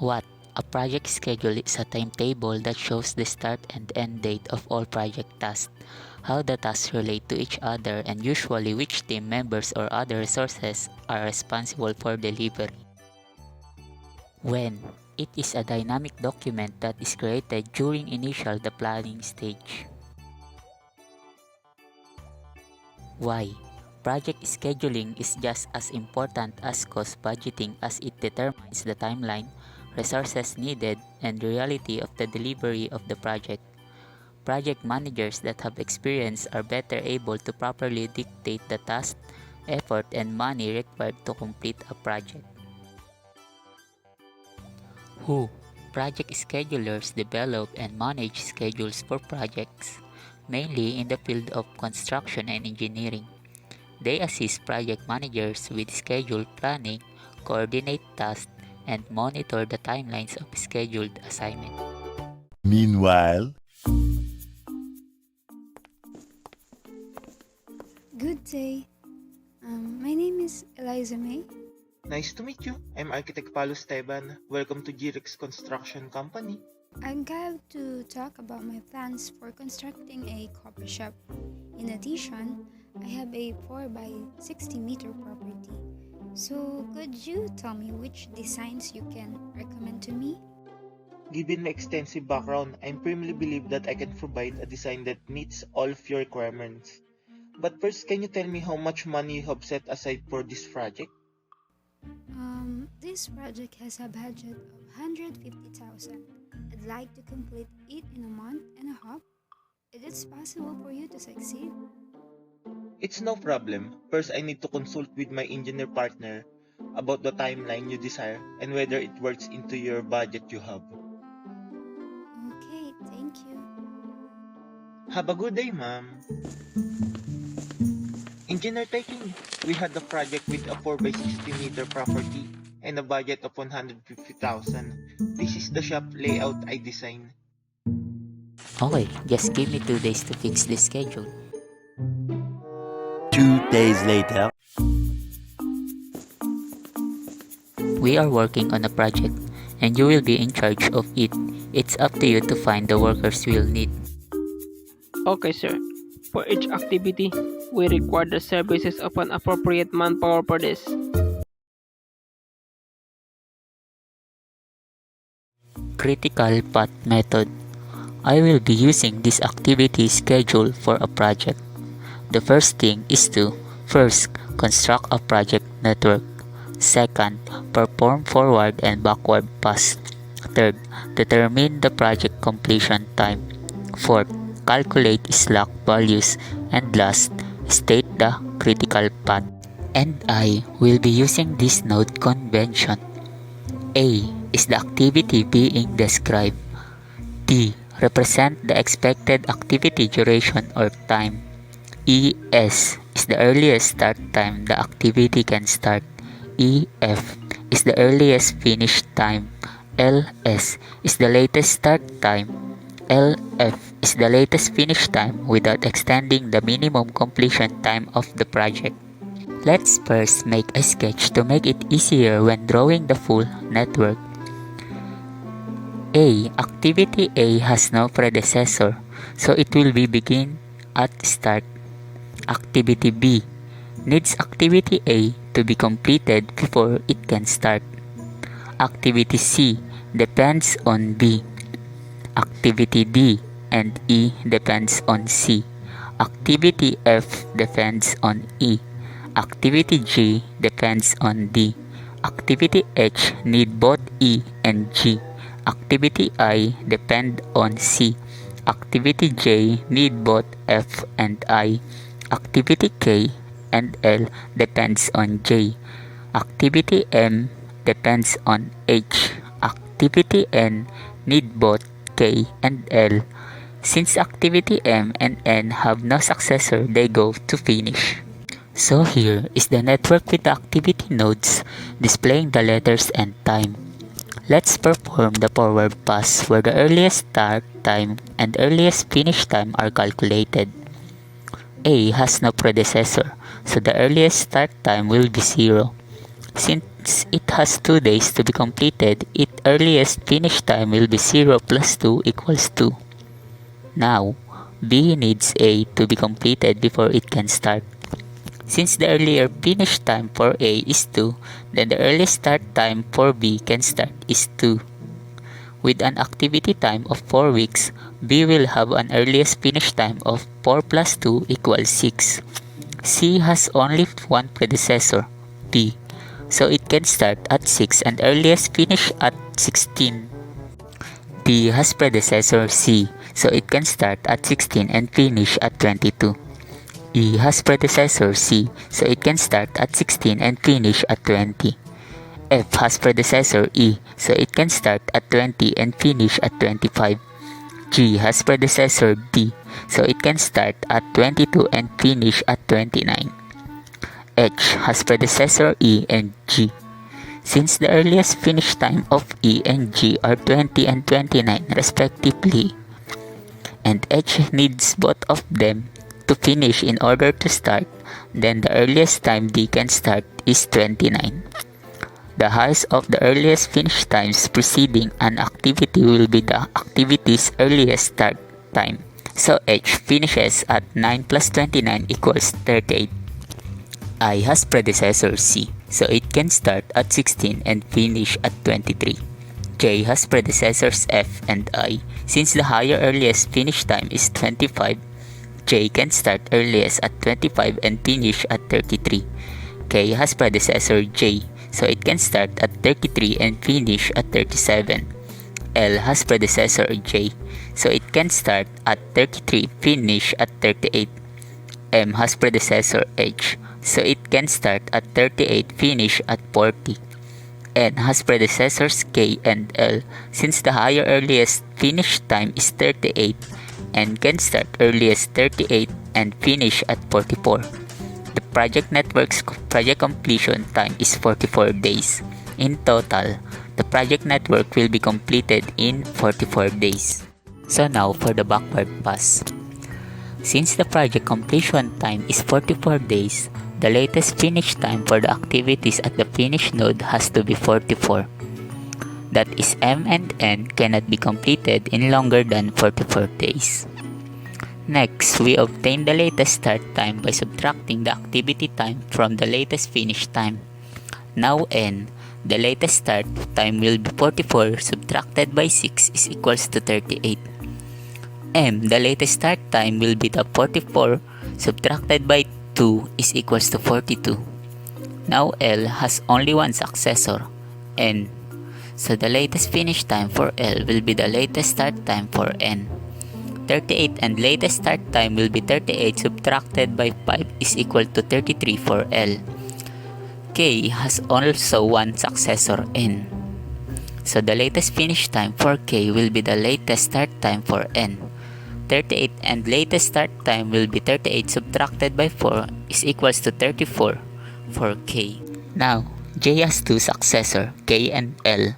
What? A project schedule is a timetable that shows the start and end date of all project tasks, how the tasks relate to each other, and usually which team members or other resources are responsible for delivery. When? It is a dynamic document that is created during initial the planning stage. Why? Project scheduling is just as important as cost budgeting as it determines the timeline, resources needed, and the reality of the delivery of the project. Project managers that have experience are better able to properly dictate the task, effort, and money required to complete a project. Who? Project schedulers develop and manage schedules for projects, mainly in the field of construction and engineering. They assist project managers with schedule planning, coordinate tasks, and monitor the timelines of scheduled assignments. Meanwhile, Good day. My name is Eliza May. Nice to meet you. I'm Architect Paulo Esteban. Welcome to Jirix Construction Company. I'm glad to talk about my plans for constructing a coffee shop. In addition, I have a 4 by 60 meter property. So, could you tell me which designs you can recommend to me? Given my extensive background, I firmly believe that I can provide a design that meets all of your requirements. But first, can you tell me how much money you have set aside for this project? This project has a budget of 150,000. I'd like to complete it in a month and a half. Is it possible for you to succeed? It's no problem. First, I need to consult with my engineer partner about the timeline you desire and whether it works into your budget you have. Okay, thank you. Have a good day, ma'am. Engineer taking, we had a project with a 4 by 60 meter property and a budget of 150,000. This is the shop layout I designed. Okay, just give me 2 days to fix the schedule. 2 days later. We are working on a project and you will be in charge of it. It's up to you to find the workers we'll need. Okay, sir. For each activity, we require the services of an appropriate manpower for this. Critical path method. I will be using this activity schedule for a project. The first thing is to first construct a project network. Second, perform forward and backward pass. Third, determine the project completion time. Fourth, calculate slack values. And last, state the critical path. And I will be using this node convention. A is the activity being described. D represent the expected activity duration or time. ES is the earliest start time the activity can start. EF is the earliest finish time. LS is the latest start time. LF is the latest finish time without extending the minimum completion time of the project. Let's first make a sketch to make it easier when drawing the full network. Activity A has no predecessor, so it will be begin at start. Activity B needs activity A to be completed before it can start. Activity C depends on B. Activity D and E depends on C. Activity F depends on E. Activity G depends on D. Activity H need both E and G. Activity I depend on C. Activity J need both F and I. Activity K and L depends on J. Activity M depends on H. Activity N need both K and L. Since activity M and N have no successor, they go to finish. So here is the network with the activity nodes displaying the letters and time. Let's perform the forward pass where the earliest start time and earliest finish time are calculated. A has no predecessor, so the earliest start time will be 0. Since it has 2 days to be completed, its earliest finish time will be 0 plus 2 equals 2. Now, B needs A to be completed before it can start. Since the earlier finish time for A is 2, then the earliest start time for B can start is 2. With an activity time of 4 weeks, B will have an earliest finish time of 4 plus 2 equals 6. C has only one predecessor, B, so it can start at 6 and earliest finish at 16. D has predecessor C, so it can start at 16 and finish at 22. E has predecessor C, so it can start at 16 and finish at 20. F has predecessor E, so it can start at 20 and finish at 25. G has predecessor D, so it can start at 22 and finish at 29. H has predecessor E and G. Since the earliest finish time of E and G are 20 and 29 respectively, and H needs both of them to finish in order to start, then the earliest time D can start is 29. The highest of the earliest finish times preceding an activity will be the activity's earliest start time. So H finishes at 9 plus 29 equals 38. I has predecessor C, so it can start at 16 and finish at 23. J has predecessors F and I. Since the higher earliest finish time is 25, J can start earliest at 25 and finish at 33. K has predecessor J, so it can start at 33 and finish at 37. L has predecessor J, so it can start at 33, finish at 38. M has predecessor H, so it can start at 38, finish at 40. N has predecessors K and L, since the higher earliest finish time is 38, and can start earliest 38 and finish at 44. The project network's project completion time is 44 days. In total, the project network will be completed in 44 days. So now for the backward pass. Since the project completion time is 44 days, the latest finish time for the activities at the finish node has to be 44. That is, M and N cannot be completed in longer than 44 days. Next, we obtain the latest start time by subtracting the activity time from the latest finish time. Now N, the latest start time will be 44 subtracted by 6 is equals to 38. M, the latest start time will be the 44 subtracted by 2 is equals to 42. Now L has only one successor, N. So the latest finish time for L will be the latest start time for N. 38 and latest start time will be 38 subtracted by 5 is equal to 33 for L. K has also one successor, N. So the latest finish time for K will be the latest start time for N. 38 and latest start time will be 38 subtracted by 4 is equals to 34 for K. Now, J has two successors, K and L.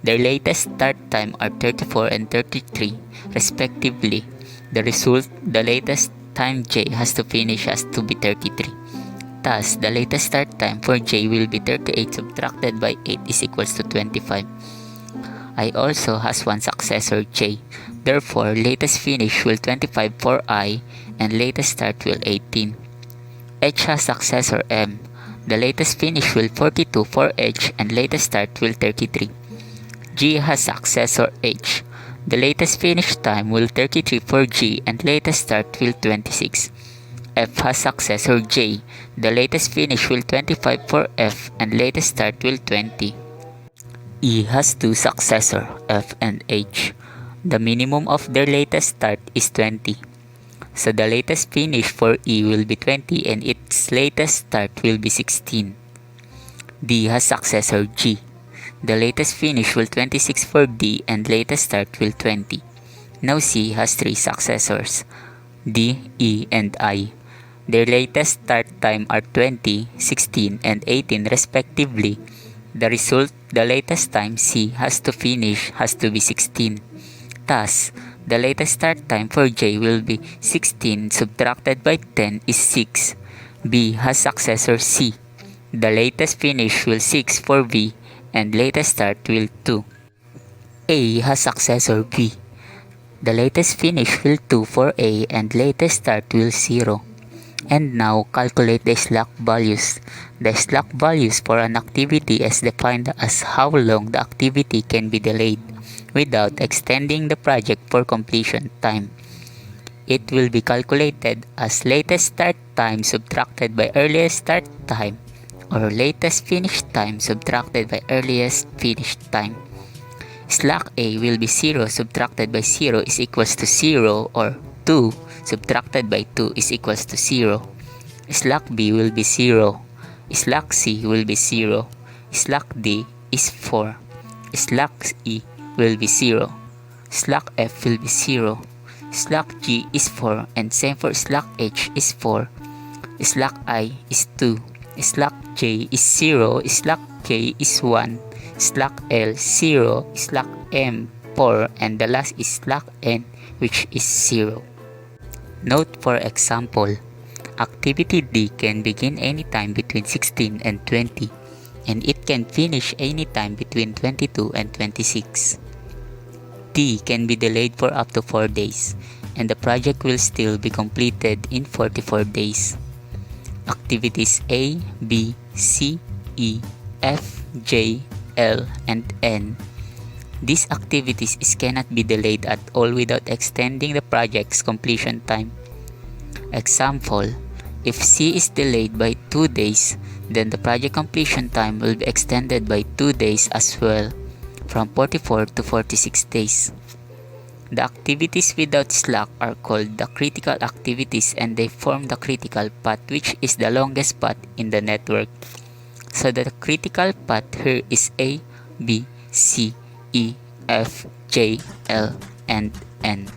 Their latest start time are 34 and 33 respectively. The result, the latest time J has to finish has to be 33. Thus, the latest start time for J will be 38 subtracted by 8 is equals to 25. I also has one successor J. Therefore, latest finish will 25 for I and latest start will 18. H has successor M. The latest finish will 42 for H and latest start will 33. G has successor H. The latest finish time will 33 for G and latest start will 26. F has successor J. The latest finish will 25 for F and latest start will 20. E has two successors, F and H. The minimum of their latest start is 20. So the latest finish for E will be 20 and its latest start will be 16. D has successor G. The latest finish will 26 for D and latest start will 20. Now C has three successors, D, E, and I. Their latest start time are 20, 16, and 18 respectively. The result, the latest time C has to finish has to be 16. Thus, the latest start time for J will be 16 subtracted by 10 is 6. B has successor C. The latest finish will 6 for B and latest start will 2. A has successor B. The latest finish will 2 for A and latest start will 0. And now calculate the slack values. The slack values for an activity is defined as how long the activity can be delayed without extending the project for completion time. It will be calculated as latest start time subtracted by earliest start time or latest finish time subtracted by earliest finish time. Slack A will be 0 subtracted by 0 is equals to 0 or 2 subtracted by 2 is equals to 0. Slack B will be 0. Slack C will be 0. Slack D is 4. Slack E will be 0. Slack F will be 0. Slack G is 4 and same for slack H is 4. Slack I is 2. Slack J is 0. Slack K is 1. Slack L 0. Slack M 4 and the last is slack N which is 0. Note for example, activity D can begin anytime between 16 and 20 and it can finish anytime between 22 and 26. D can be delayed for up to 4 days and the project will still be completed in 44 days. Activities A, B, C, E, F, J, L, and N. These activities cannot be delayed at all without extending the project's completion time. Example, if C is delayed by 2 days, then the project completion time will be extended by 2 days as well, from 44 to 46 days. The activities without slack are called the critical activities and they form the critical path which is the longest path in the network. So the critical path here is A, B, C, E, F, J, L, and N.